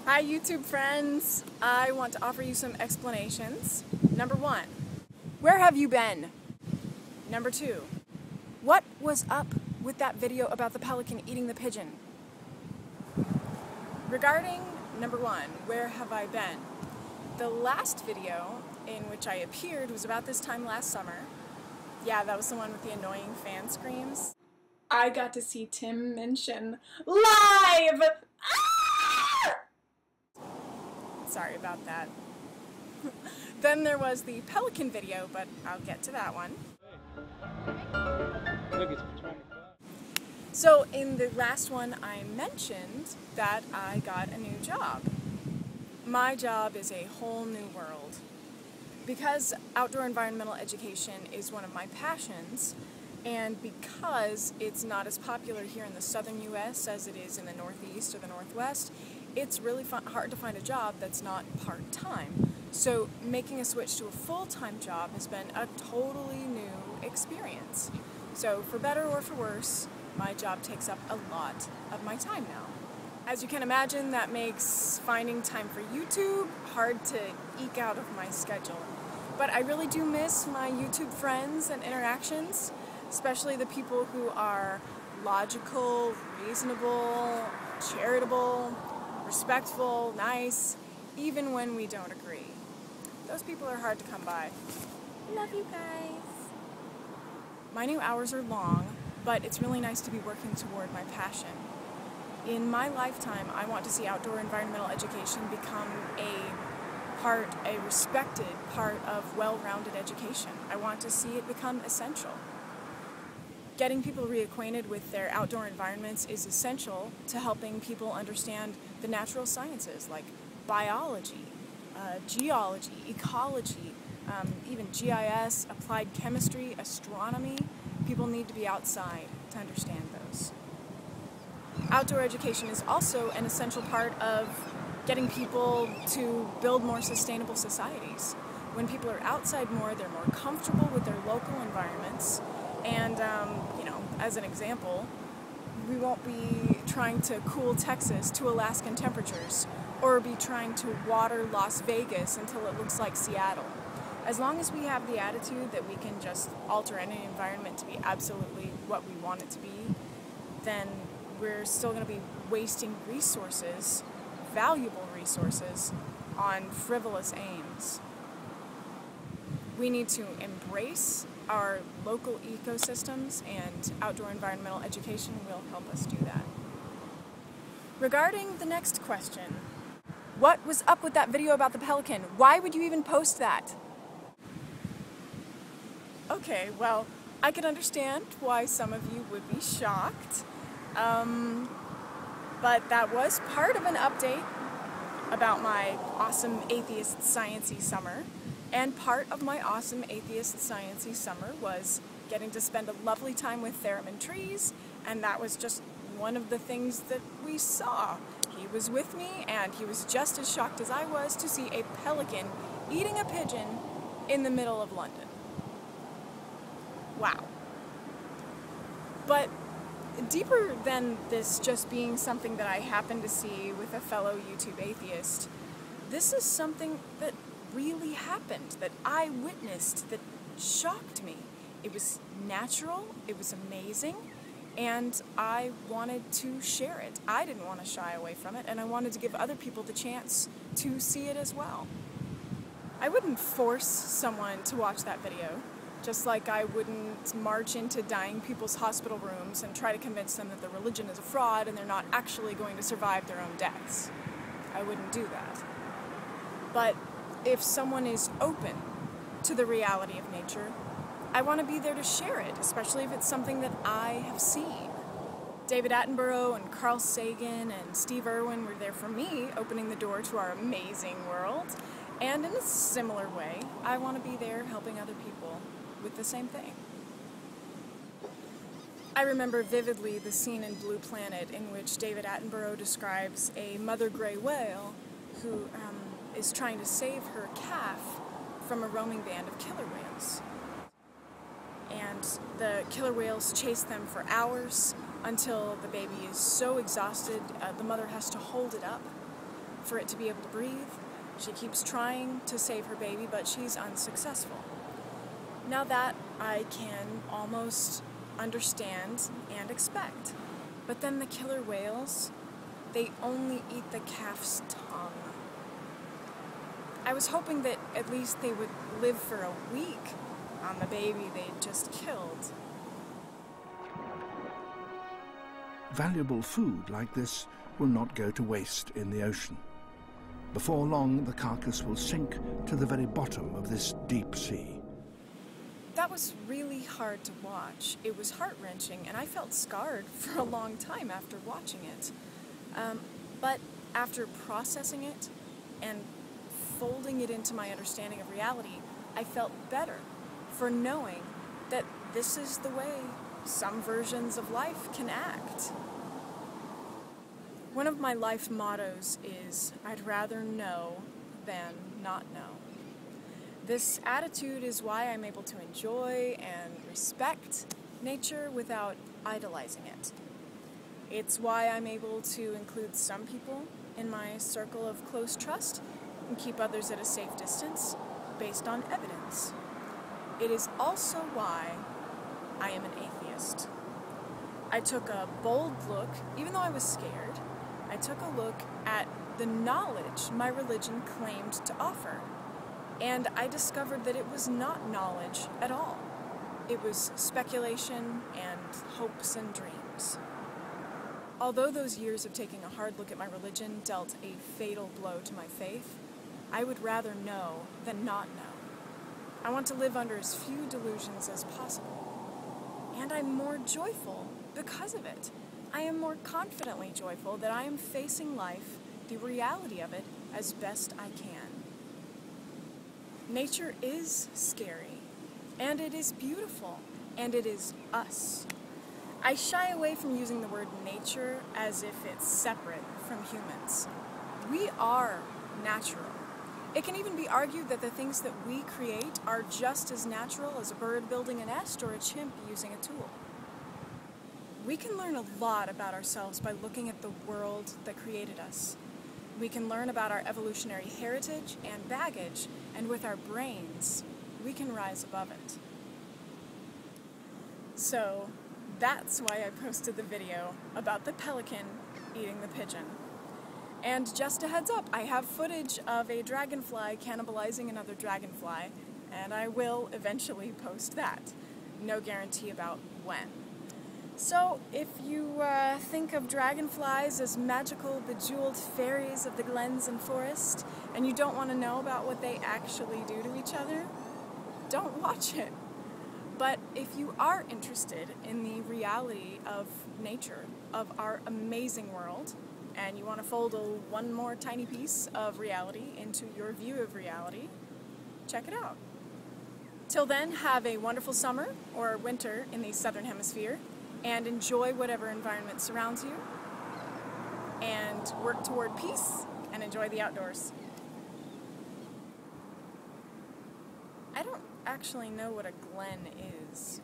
Hi YouTube friends! I want to offer you some explanations. Number 1, where have you been? Number 2, what was up with that video about the pelican eating the pigeon? Regarding number 1, where have I been? The last video in which I appeared was about this time last summer. Yeah, that was the one with the annoying fan screams. I got to see Tim Minchin live! Ah! Sorry about that. Then there was the pelican video, but I'll get to that one. So in the last one I mentioned that I got a new job. My job is a whole new world. Because outdoor environmental education is one of my passions, and because it's not as popular here in the southern US as it is in the Northeast or the Northwest, it's really hard to find a job that's not part-time. So making a switch to a full-time job has been a totally new experience. So for better or for worse, my job takes up a lot of my time now. As you can imagine, that makes finding time for YouTube hard to eke out of my schedule. But I really do miss my YouTube friends and interactions, especially the people who are logical, reasonable, charitable, respectful, nice, even when we don't agree. Those people are hard to come by. Love you guys. My new hours are long, but it's really nice to be working toward my passion. In my lifetime, I want to see outdoor environmental education become a respected part of well-rounded education. I want to see it become essential. Getting people reacquainted with their outdoor environments is essential to helping people understand the natural sciences like biology, geology, ecology, even GIS, applied chemistry, astronomy. People need to be outside to understand those. Outdoor education is also an essential part of getting people to build more sustainable societies. When people are outside more, they're more comfortable with their local environments. And, as an example, we won't be trying to cool Texas to Alaskan temperatures or be trying to water Las Vegas until it looks like Seattle. As long as we have the attitude that we can just alter any environment to be absolutely what we want it to be, then we're still going to be wasting resources, valuable resources, on frivolous aims. We need to embrace our local ecosystems, and outdoor environmental education will help us do that. Regarding the next question, what was up with that video about the pelican? Why would you even post that? Okay, well, I can understand why some of you would be shocked, but that was part of an update about my awesome atheist science-y summer. And part of my awesome atheist science-y summer was getting to spend a lovely time with theremin trees, and that was just one of the things that we saw. He was with me, and he was just as shocked as I was to see a pelican eating a pigeon in the middle of London. Wow. But deeper than this just being something that I happened to see with a fellow YouTube atheist, this is something that really happened, that I witnessed, that shocked me. It was natural, it was amazing, and I wanted to share it. I didn't want to shy away from it, and I wanted to give other people the chance to see it as well. I wouldn't force someone to watch that video, just like I wouldn't march into dying people's hospital rooms and try to convince them that their religion is a fraud and they're not actually going to survive their own deaths. I wouldn't do that. But if someone is open to the reality of nature, I want to be there to share it, especially if it's something that I have seen. David Attenborough and Carl Sagan and Steve Irwin were there for me, opening the door to our amazing world. And in a similar way, I want to be there helping other people with the same thing. I remember vividly the scene in Blue Planet in which David Attenborough describes a mother gray whale who is trying to save her calf from a roaming band of killer whales. And the killer whales chase them for hours until the baby is so exhausted, the mother has to hold it up. for it to be able to breathe. She keeps trying to save her baby, but she's unsuccessful. Now that I can almost understand and expect. But then the killer whales, they only eat the calf's tongue. I was hoping that at least they would live for a week on the baby they'd just killed. Valuable food like this will not go to waste in the ocean. Before long, the carcass will sink to the very bottom of this deep sea. That was really hard to watch. It was heart-wrenching, and I felt scarred for a long time after watching it. But after processing it and folding it into my understanding of reality, I felt better for knowing that this is the way some versions of life can act. One of my life mottos is, I'd rather know than not know. This attitude is why I'm able to enjoy and respect nature without idolizing it. It's why I'm able to include some people in my circle of close trust and keep others at a safe distance based on evidence. It is also why I am an atheist. I took a bold look, even though I was scared, I took a look at the knowledge my religion claimed to offer. And I discovered that it was not knowledge at all. It was speculation and hopes and dreams. Although those years of taking a hard look at my religion dealt a fatal blow to my faith, I would rather know than not know. I want to live under as few delusions as possible. And I'm more joyful because of it. I am more confidently joyful that I am facing life, the reality of it, as best I can. Nature is scary, and it is beautiful, and it is us. I shy away from using the word nature as if it's separate from humans. We are natural. It can even be argued that the things that we create are just as natural as a bird building a nest or a chimp using a tool. We can learn a lot about ourselves by looking at the world that created us. We can learn about our evolutionary heritage and baggage, and with our brains, we can rise above it. So, that's why I posted the video about the pelican eating the pigeon. And just a heads up, I have footage of a dragonfly cannibalizing another dragonfly, and I will eventually post that. No guarantee about when. So, if you think of dragonflies as magical, bejeweled fairies of the glens and forest, and you don't want to know about what they actually do to each other, don't watch it. But if you are interested in the reality of nature, of our amazing world, and you want to fold one more tiny piece of reality into your view of reality, check it out. Till then, have a wonderful summer or winter in the Southern Hemisphere, and enjoy whatever environment surrounds you, and work toward peace, and enjoy the outdoors. I don't actually know what a glen is.